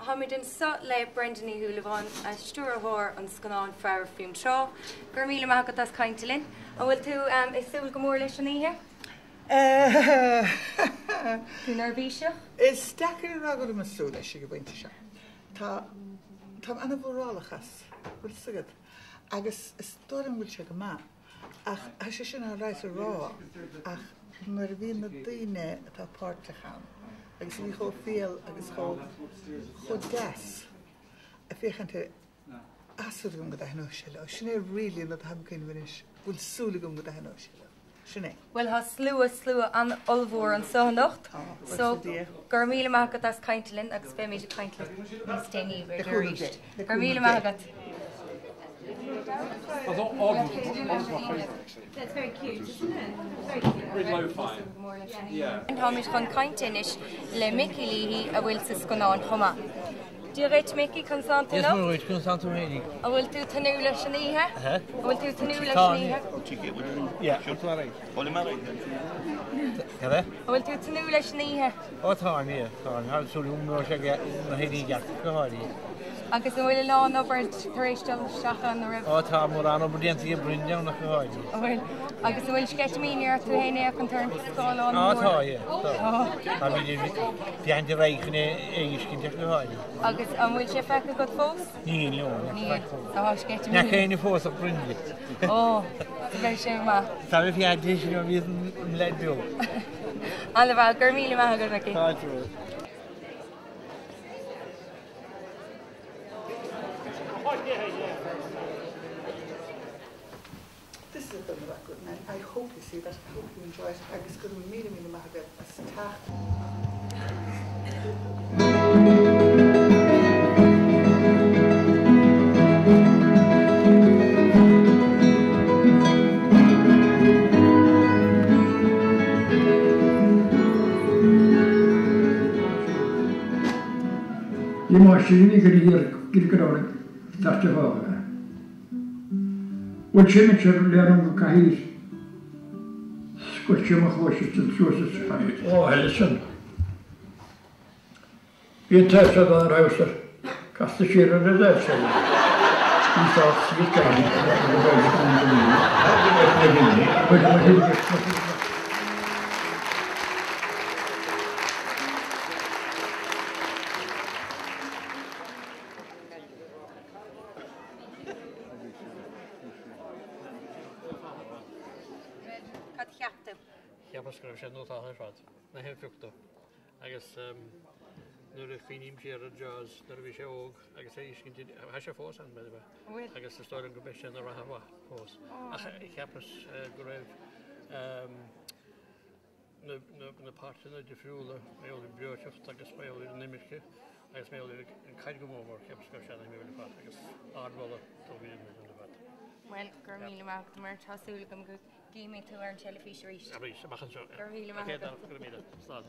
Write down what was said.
Hamidin sut le Brenda Ní Shúilleabháin a stúrthóir an scannán Fearaibh Fionn Trá. Gur míle maith as caintelinn. A bhfuil tú is súil go mór leis an ihe? Tú nervvíise? Is stacin ragad am súil leis go bhainte se. Tá anna bhórálachas bhfuil sagad agus is dóran bhfuil se go má. Ach sé sin a ráis a rá ach mar bhíon na daoine atá páirtachan. Agus bhí cho féal agus cho deas a féchante asad gom go dhéanú seile. Sinné rilí na hamcinn bhanis bhfuil súla gom go dhéanú seile. Sinné. Well ha slua an olmhór an sonacht. So gur míle maith as caintelinn agus fé méidir caintelinn níos déanaí bhar ríist. Gur míle maith. That's very cute, isn't it? Very cute. Really lo-fi. Yeah. And how much can caintinis le Mickey Lee a bhfuil sa scannán chomá. Do you rate Mickey constant enough? Yes, no, it's constant to me. A bhfuil tú tanú leis an ihe? A bhfuil tú tanú leis an ihe? Yeah, sure, right. Holy Mary. Kada? A bhfuil tú tanú leis an ihe? O tá ní, tá. Har súlú mó se na hédí gach go háí. Agus bhfuil lán obair taréistal seach an raibh. O tá mór an obediente i brinne na go háí. Bhfuil agus bhfuil skeitmíar tú héine an turn scáil an. O tá, ie. A bhí piante reichne éiscin de go háí. Agus an bhfuil sé fecha go fós? Ní, leon. Ní. Tá skeitmíar. Na chéine fós a brinne. Ó, bheith sé má. Tá bhí fiante sin a bhí an leid bio. An bhil gur míle maith go Mickey. Tá trú. This is a bit of a good man. I hope you see that. I hope you enjoy it. I just couldn't meet him in the market as Je mag je niet hier dat te horen. Wat je met je leren om kahir, wat je mag horen te zoeken. Oh, Helsen. Je thuis had een ruiser, kast je er de thuis zijn. Die zal het kan niet. Ja, pas skrev jeg noe ta her fat. Nei, helt frukt då. Jeg når det finim kjære jazz, når vi kjører og jeg sier ikke til har ikke fått sånn med det. Jeg står en gruppe kjenner å ha fått. Jeg pas grev når partene de frule med alle brødkjøft, jeg spiller nemiske. Jeg spiller en kargomover, jeg skal kjenne meg veldig fat. Jeg arbeider til vi med det fat. Well, gur míle maith go mar tá súla go gé mé tú ar an Teilifís Phobail. Ja, maar je mag het zo. Gur míle maith. Oké, dan. Goedemiddag. Slaat.